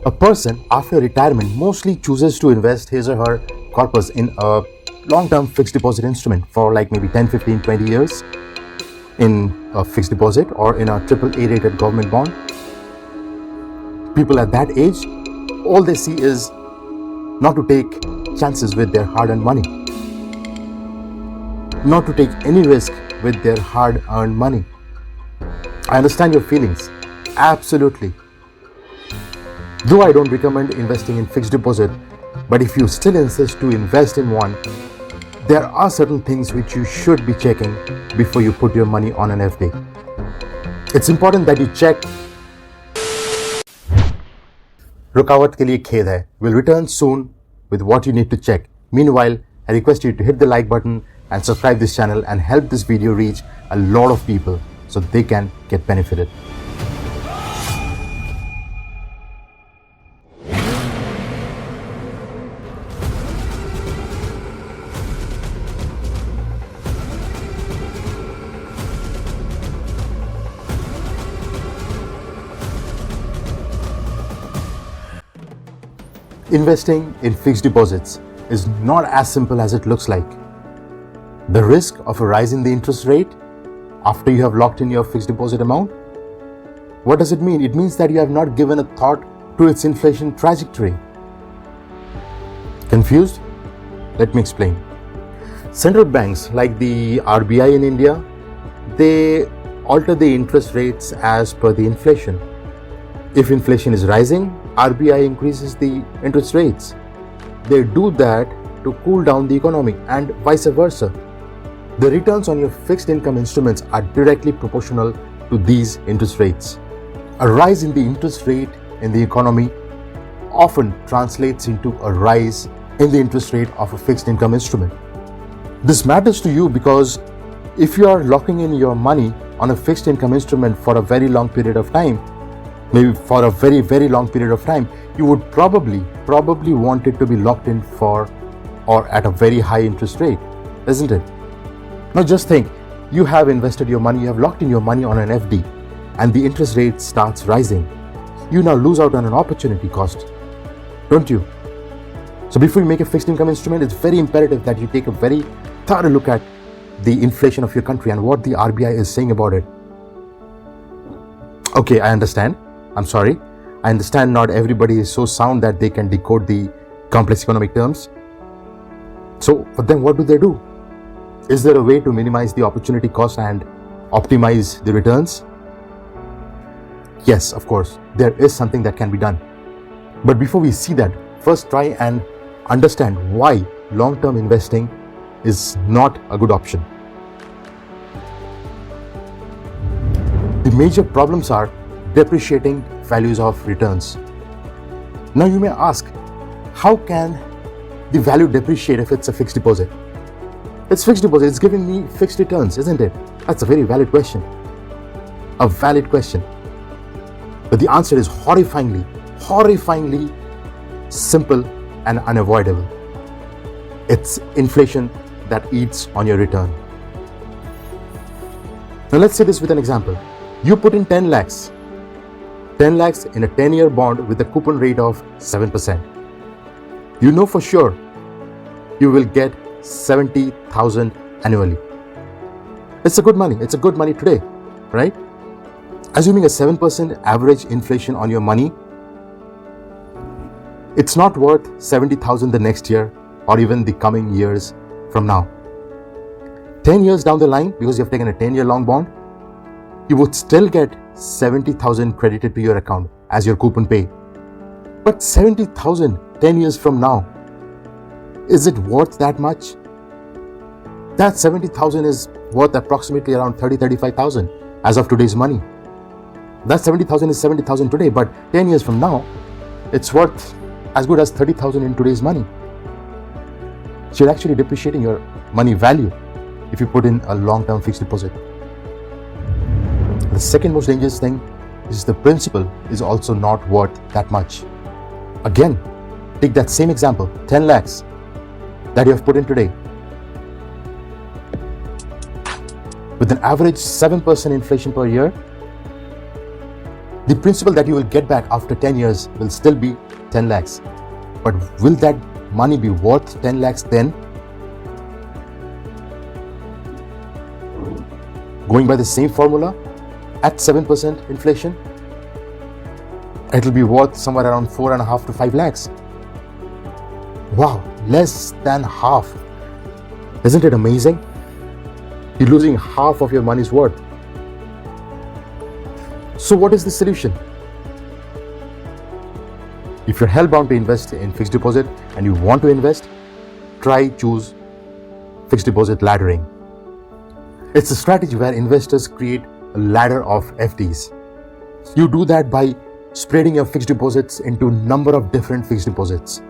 A person after retirement mostly chooses to invest his or her corpus in a long-term fixed deposit instrument for like maybe 10, 15, 20 years in a fixed deposit or in a AAA rated government bond. People at that age, all they see is not to take chances with their hard-earned money, not to take any risk with their hard-earned money. I understand your feelings, absolutely. Though I don't recommend investing in fixed deposit, but if you still insist to invest in one, there are certain things which you should be checking before you put your money on an FD. It's important that you check. रुकावट के लिए खेद है. We'll return soon with what you need to check. Meanwhile, I request you to hit the like button and subscribe this channel and help this video reach a lot of people so they can get benefited. Investing in fixed deposits is not as simple as it looks like. The risk of a rise in the interest rate after you have locked in your fixed deposit amount. What does it mean? It means that you have not given a thought to its inflation trajectory. Confused? Let me explain. Central banks like the RBI in India, they alter the interest rates as per the inflation. If inflation is rising, RBI increases the interest rates. They do that to cool down the economy and vice versa. The returns on your fixed income instruments are directly proportional to these interest rates. A rise in the interest rate in the economy often translates into a rise in the interest rate of a fixed income instrument. This matters to you because if you are locking in your money on a fixed income instrument for a very long period of time, maybe for a very, very long period of time, you would probably want it to be locked in for or at a very high interest rate, isn't it? Now just think, you have invested your money, you have locked in your money on an FD and the interest rate starts rising. You now lose out on an opportunity cost, don't you? So before you make a fixed income instrument, it's very imperative that you take a very thorough look at the inflation of your country and what the RBI is saying about it. Okay, I understand. I'm sorry. I understand not everybody is so sound that they can decode the complex economic terms. But then what do? Is there a way to minimize the opportunity cost and optimize the returns? Yes, of course, there is something that can be done. But before we see that, first try and understand why long-term investing is not a good option. The major problems are depreciating values of returns. Now you may ask, how can the value depreciate if it's a fixed deposit? It's fixed deposit, it's giving me fixed returns, isn't it? That's a very valid question. A valid question. But the answer is horrifyingly simple and unavoidable. It's inflation that eats on your return. Now let's say this with an example. You put in 10 lakhs in a 10-year bond with a coupon rate of 7%. You know for sure you will get 70,000 annually. It's a good money. It's a good money today, right? Assuming a 7% average inflation on your money, it's not worth 70,000 the next year or even the coming years from now. 10 years down the line, because you've taken a 10-year long bond, you would still get 70,000 credited to your account as your coupon pay. But 70,000 10 years from now, is it worth that much? That 70,000 is worth approximately around 35,000 as of today's money. That 70,000 is 70,000 today, but 10 years from now, it's worth as good as 30,000 in today's money. So you're actually depreciating your money value if you put in a long-term fixed deposit. The second most dangerous thing is the principal is also not worth that much. Again, take that same example, 10 lakhs that you have put in today. With an average 7% inflation per year, The principal that you will get back after 10 years will still be 10 lakhs. But will that money be worth 10 lakhs then? Going by the same formula, at 7% inflation, it will be worth somewhere around 4.5 to 5 lakhs. Wow, less than half. Isn't it amazing? You're losing half of your money's worth. So what is the solution? If you're hell-bound to invest in fixed deposit and you want to invest, choose fixed deposit laddering. It's a strategy where investors create a ladder of FDs. You do that by spreading your fixed deposits into a number of different fixed deposits,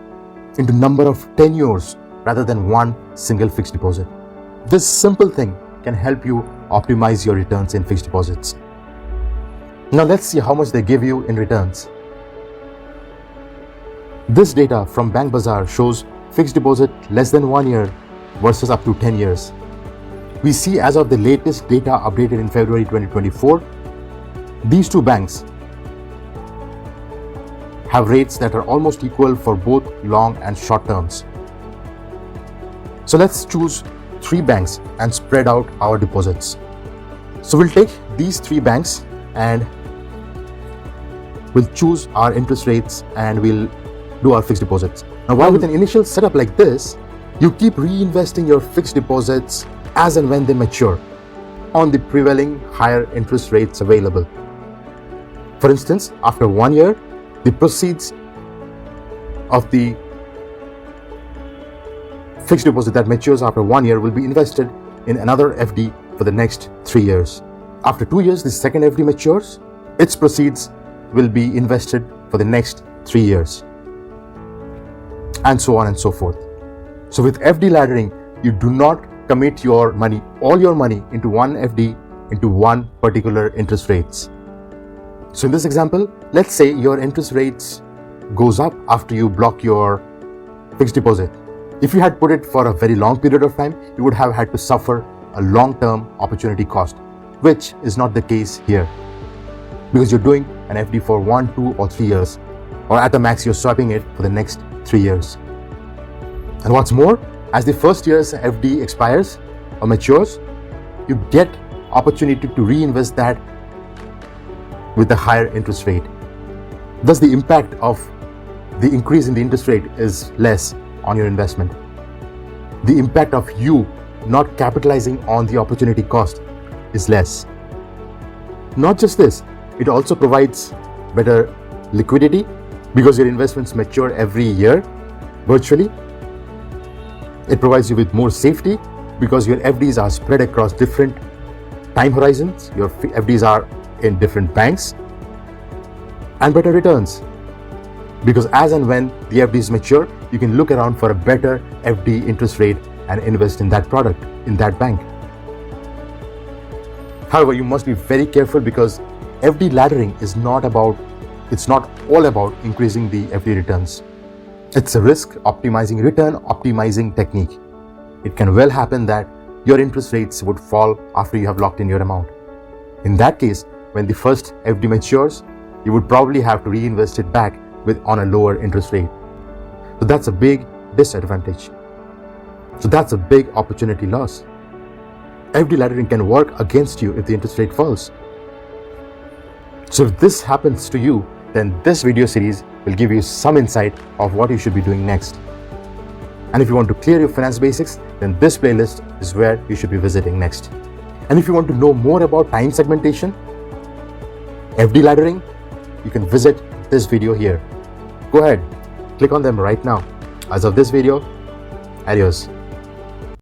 into a number of tenures rather than one single fixed deposit. This simple thing can help you optimize your returns in fixed deposits. Now let's see how much they give you in returns. This data from Bank Bazaar shows fixed deposit less than 1 year versus up to 10 years. We see as of the latest data updated in February 2024, these two banks have rates that are almost equal for both long and short terms. So let's choose 3 banks and spread out our deposits. So we'll take these 3 banks and we'll choose our interest rates and we'll do our fixed deposits. Now, while with an initial setup like this, you keep reinvesting your fixed deposits as and when they mature on the prevailing higher interest rates available. For instance, after 1 year, the proceeds of the fixed deposit that matures after 1 year will be invested in another FD for the next 3 years. After 2 years, the second FD matures. Its proceeds will be invested for the next 3 years. And so on and so forth. So with FD laddering, you do not commit your money, all your money into one FD, into one particular interest rates. So in this example, let's say your interest rates goes up after you block your fixed deposit. If you had put it for a very long period of time, you would have had to suffer a long-term opportunity cost, which is not the case here. Because you're doing an FD for 1, 2 or 3 years, or at the max you're swiping it for the next 3 years. And what's more, as the first year's FD expires or matures, you get opportunity to reinvest that with a higher interest rate. Thus, the impact of the increase in the interest rate is less on your investment. The impact of you not capitalizing on the opportunity cost is less. Not just this, it also provides better liquidity because your investments mature every year virtually. It provides you with more safety because your FDs are spread across different time horizons. Your FDs are in different banks, and better returns because as and when the FDs mature, you can look around for a better FD interest rate and invest in that product, in that bank. However, you must be very careful because FD laddering is not all about increasing the FD returns. It's a risk optimizing, return optimizing technique. It can well happen that your interest rates would fall after you have locked in your amount. In that case, when the first FD matures, you would probably have to reinvest it back on a lower interest rate. So that's a big disadvantage. So that's a big opportunity loss. FD laddering can work against you if the interest rate falls. So if this happens to you, then this video series will give you some insight of what you should be doing next. And if you want to clear your finance basics, then this playlist is where you should be visiting next. And if you want to know more about time segmentation, FD laddering, you can visit this video here. Go ahead, click on them right now. As of this video, adios.